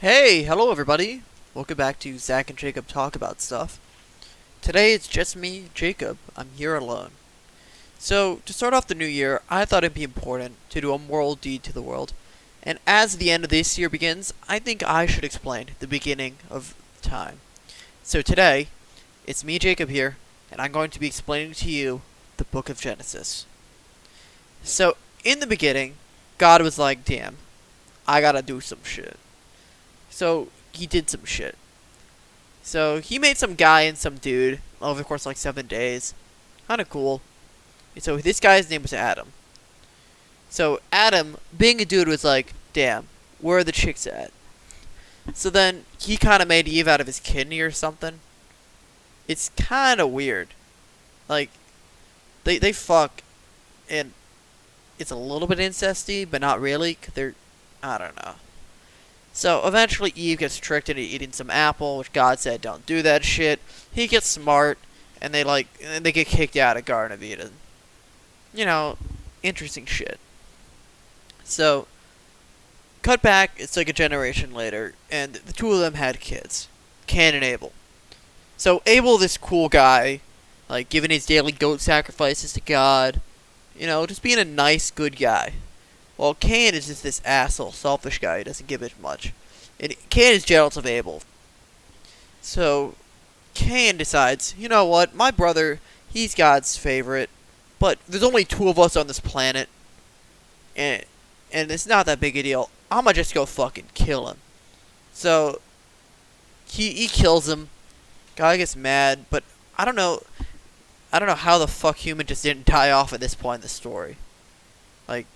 Hey, hello everybody. Welcome back to Zach and Jacob Talk About Stuff. Today it's just me, Jacob. I'm here alone. So, to start off the new year, I thought it'd be important to do a moral deed to the world. And as the end of this year begins, I think I should explain the beginning of time. So today, it's me, Jacob here, and I'm going to be explaining to you the book of Genesis. So, in the beginning, God was like, damn, I gotta do some shit. So, he did some shit. So he made some guy and some dude over the course of like 7 days. Kinda cool. So this guy's name was Adam. So Adam, being a dude, was like, damn, where are the chicks at? So then he kinda made Eve out of his kidney or something. It's kinda weird. Like, they fuck, and it's a little bit incesty, but not really, 'cause they're, I don't know. So eventually Eve gets tricked into eating some apple, which God said don't do that shit. He gets smart, and they get kicked out of Garden of Eden. You know, interesting shit. So, cut back, it's like a generation later, and the two of them had kids, Cain and Abel. So Abel, this cool guy, like giving his daily goat sacrifices to God, just being a nice, good guy. Well, Cain is just this asshole, selfish guy who doesn't give it much. And Cain is jealous of Abel. So, Cain decides, you know what, my brother, he's God's favorite, but there's only two of us on this planet, and it's not that big a deal. I'm gonna just go fucking kill him. So, he kills him. God gets mad, but I don't know how the fuck human just didn't die off at this point in the story. Like,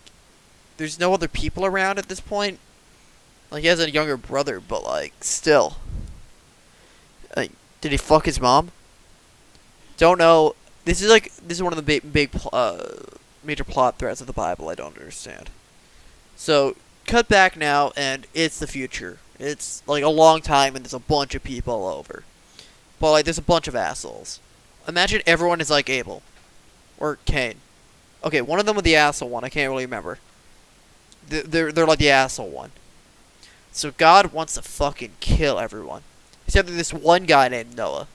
there's no other people around at this point. Like, he has a younger brother, but, like, still. Like, did he fuck his mom? Don't know. This is one of the major plot threads of the Bible I don't understand. So, cut back now, and it's the future. It's, like, a long time, and there's a bunch of people over. But, like, there's a bunch of assholes. Imagine everyone is like Abel. Or Cain. Okay, one of them was the asshole one. I can't really remember. They're like the asshole one. So God wants to fucking kill everyone. Except for this one guy named Noah.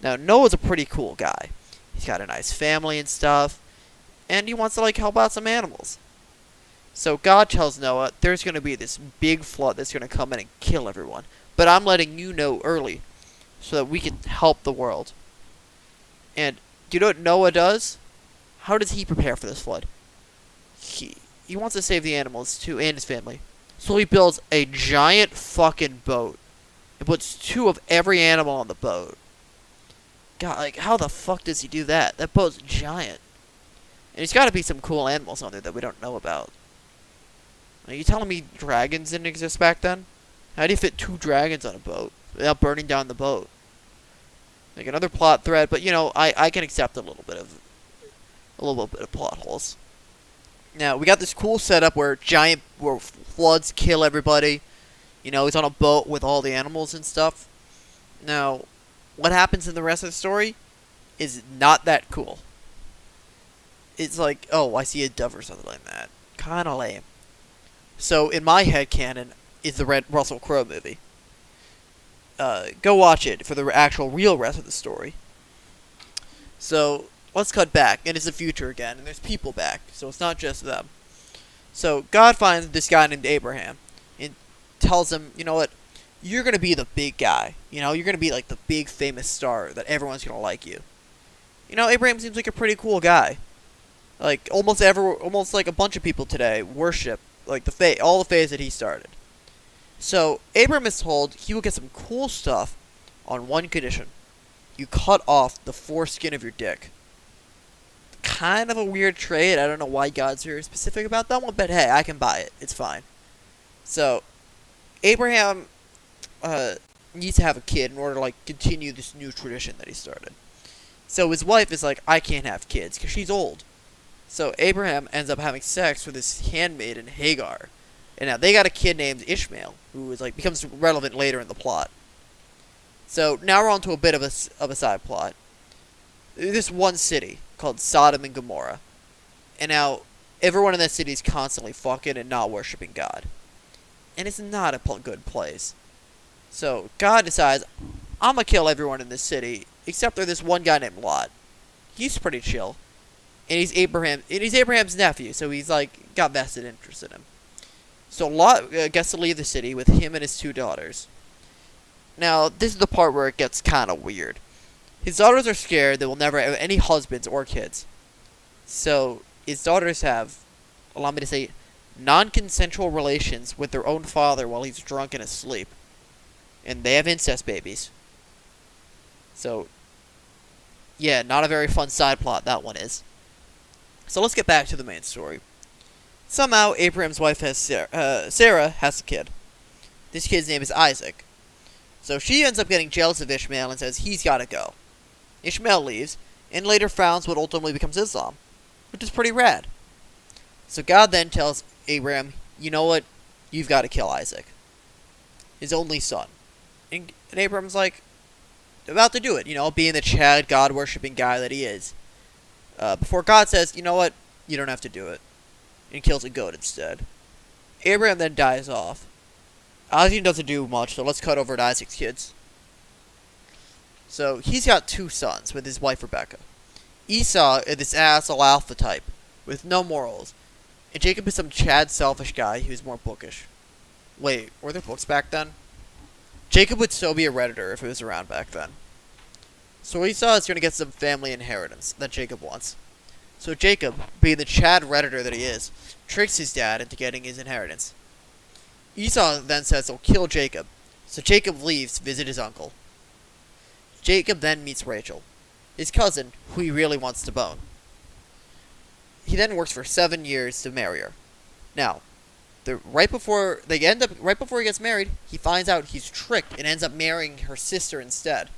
Now, Noah's a pretty cool guy. He's got a nice family and stuff. And he wants to, like, help out some animals. So God tells Noah, there's going to be this big flood that's going to come in and kill everyone. But I'm letting you know early. So that we can help the world. And do you know what Noah does? How does he prepare for this flood? He wants to save the animals too, and his family. So he builds a giant fucking boat. And puts two of every animal on the boat. God, like, how the fuck does he do that? That boat's giant. And there's gotta be some cool animals on there that we don't know about. Are you telling me dragons didn't exist back then? How do you fit two dragons on a boat without burning down the boat? Like, another plot thread, but, I can accept a little bit of plot holes. Now, we got this cool setup where floods kill everybody. He's on a boat with all the animals and stuff. Now, what happens in the rest of the story is not that cool. It's like, oh, I see a dove or something like that. Kinda lame. So, in my headcanon, is the Russell Crowe movie. Go watch it for the actual real rest of the story. So, let's cut back, and it's the future again, and there's people back, so it's not just them. So, God finds this guy named Abraham, and tells him, you know what, you're gonna be the big guy. You're gonna be like the big famous star that everyone's gonna like you. Abraham seems like a pretty cool guy. Like, almost like a bunch of people today worship, like, all the faiths that he started. So, Abraham is told he will get some cool stuff on one condition. You cut off the foreskin of your dick. Kind of a weird trade. I don't know why God's very specific about that one, but hey, I can buy it. It's fine. So, Abraham needs to have a kid in order to, like, continue this new tradition that he started. So his wife is like, I can't have kids because she's old. So Abraham ends up having sex with his handmaiden Hagar. And now they got a kid named Ishmael, who is, like, becomes relevant later in the plot. So now we're on to a bit of a side plot. This one city called Sodom and Gomorrah. And now everyone in that city is constantly fucking and not worshiping God. And it's not a good place. So God decides, I'm gonna kill everyone in this city except for this one guy named Lot. He's pretty chill, and he's Abraham's nephew, so he's like got vested interest in him. So Lot gets to leave the city with him and his two daughters. Now this is the part where it gets kind of weird. His daughters are scared they will never have any husbands or kids. So his daughters have, allow me to say, non-consensual relations with their own father while he's drunk and asleep. And they have incest babies. So, yeah, not a very fun side plot, that one is. So let's get back to the main story. Somehow, Abraham's wife has Sarah has a kid. This kid's name is Isaac. So she ends up getting jealous of Ishmael and says he's gotta go. Ishmael leaves, and later founds what ultimately becomes Islam, which is pretty rad. So God then tells Abraham, you know what? You've got to kill Isaac, his only son. And Abraham's like, about to do it, being the Chad God-worshipping guy that he is. Before God says, you know what? You don't have to do it. And kills a goat instead. Abraham then dies off. Isaac doesn't do much, so let's cut over to Isaac's kids. So he's got two sons with his wife Rebecca. Esau is this asshole alpha type, with no morals. And Jacob is some Chad selfish guy who's more bookish. Wait, were there books back then? Jacob would still be a redditor if it was around back then. So Esau is going to get some family inheritance that Jacob wants. So Jacob, being the Chad redditor that he is, tricks his dad into getting his inheritance. Esau then says he'll kill Jacob, so Jacob leaves to visit his uncle. Jacob then meets Rachel, his cousin, who he really wants to bone. He then works for 7 years to marry her. Now, right before he gets married, he finds out he's tricked and ends up marrying her sister instead,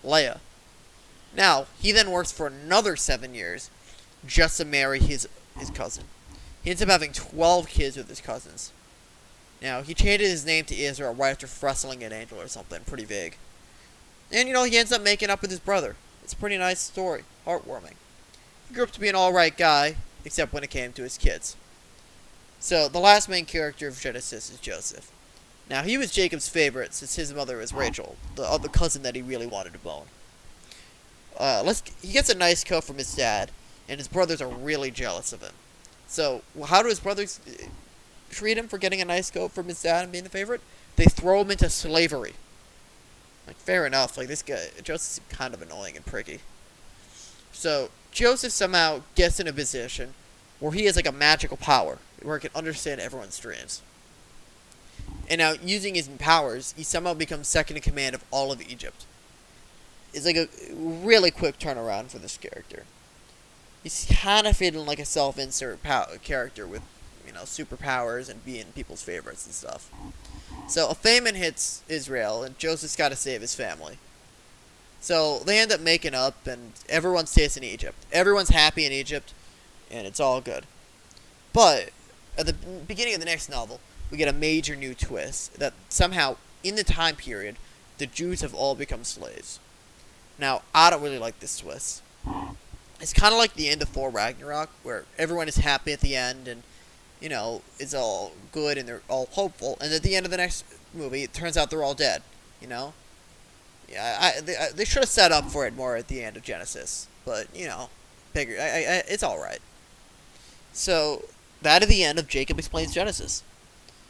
Leah. Now, he then works for another 7 years just to marry his cousin. He ends up having 12 kids with his cousins. Now, he changes his name to Israel right after wrestling an angel or something pretty vague. And, he ends up making up with his brother. It's a pretty nice story. Heartwarming. He grew up to be an alright guy, except when it came to his kids. So, the last main character of Genesis is Joseph. Now, he was Jacob's favorite since his mother was Rachel, the other cousin that he really wanted to bone. He gets a nice coat from his dad, and his brothers are really jealous of him. So, how do his brothers treat him for getting a nice coat from his dad and being the favorite? They throw him into slavery. Like, fair enough. Like, this guy, Joseph's kind of annoying and pricky. So, Joseph somehow gets in a position where he has, like, a magical power, where he can understand everyone's dreams. And now, using his powers, he somehow becomes second in command of all of Egypt. It's like a really quick turnaround for this character. He's kind of feeling like a self-insert character with, superpowers and being people's favorites and stuff. So a famine hits Israel, and Joseph's got to save his family. So they end up making up, and everyone stays in Egypt. Everyone's happy in Egypt, and it's all good. But at the beginning of the next novel, we get a major new twist that somehow, in the time period, the Jews have all become slaves. Now, I don't really like this twist. It's kind of like the end of Thor Ragnarok, where everyone is happy at the end, and it's all good and they're all hopeful. And at the end of the next movie, it turns out they're all dead. Yeah, they should have set up for it more at the end of Genesis, but bigger. It's all right. So that is the end of Jacob Explains Genesis.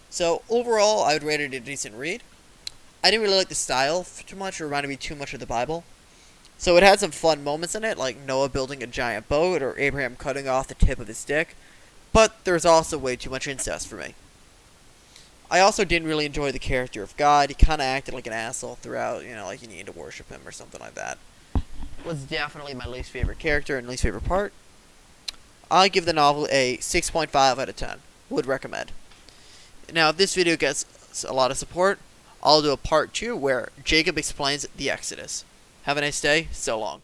So overall, I would rate it a decent read. I didn't really like the style too much. It reminded me too much of the Bible. So it had some fun moments in it, like Noah building a giant boat or Abraham cutting off the tip of his stick. But there's also way too much incest for me. I also didn't really enjoy the character of God. He kind of acted like an asshole throughout, like you needed to worship him or something like that. Was definitely my least favorite character and least favorite part. I give the novel a 6.5 out of 10. Would recommend. Now, if this video gets a lot of support, I'll do a part 2 where Jacob explains the Exodus. Have a nice day. So long.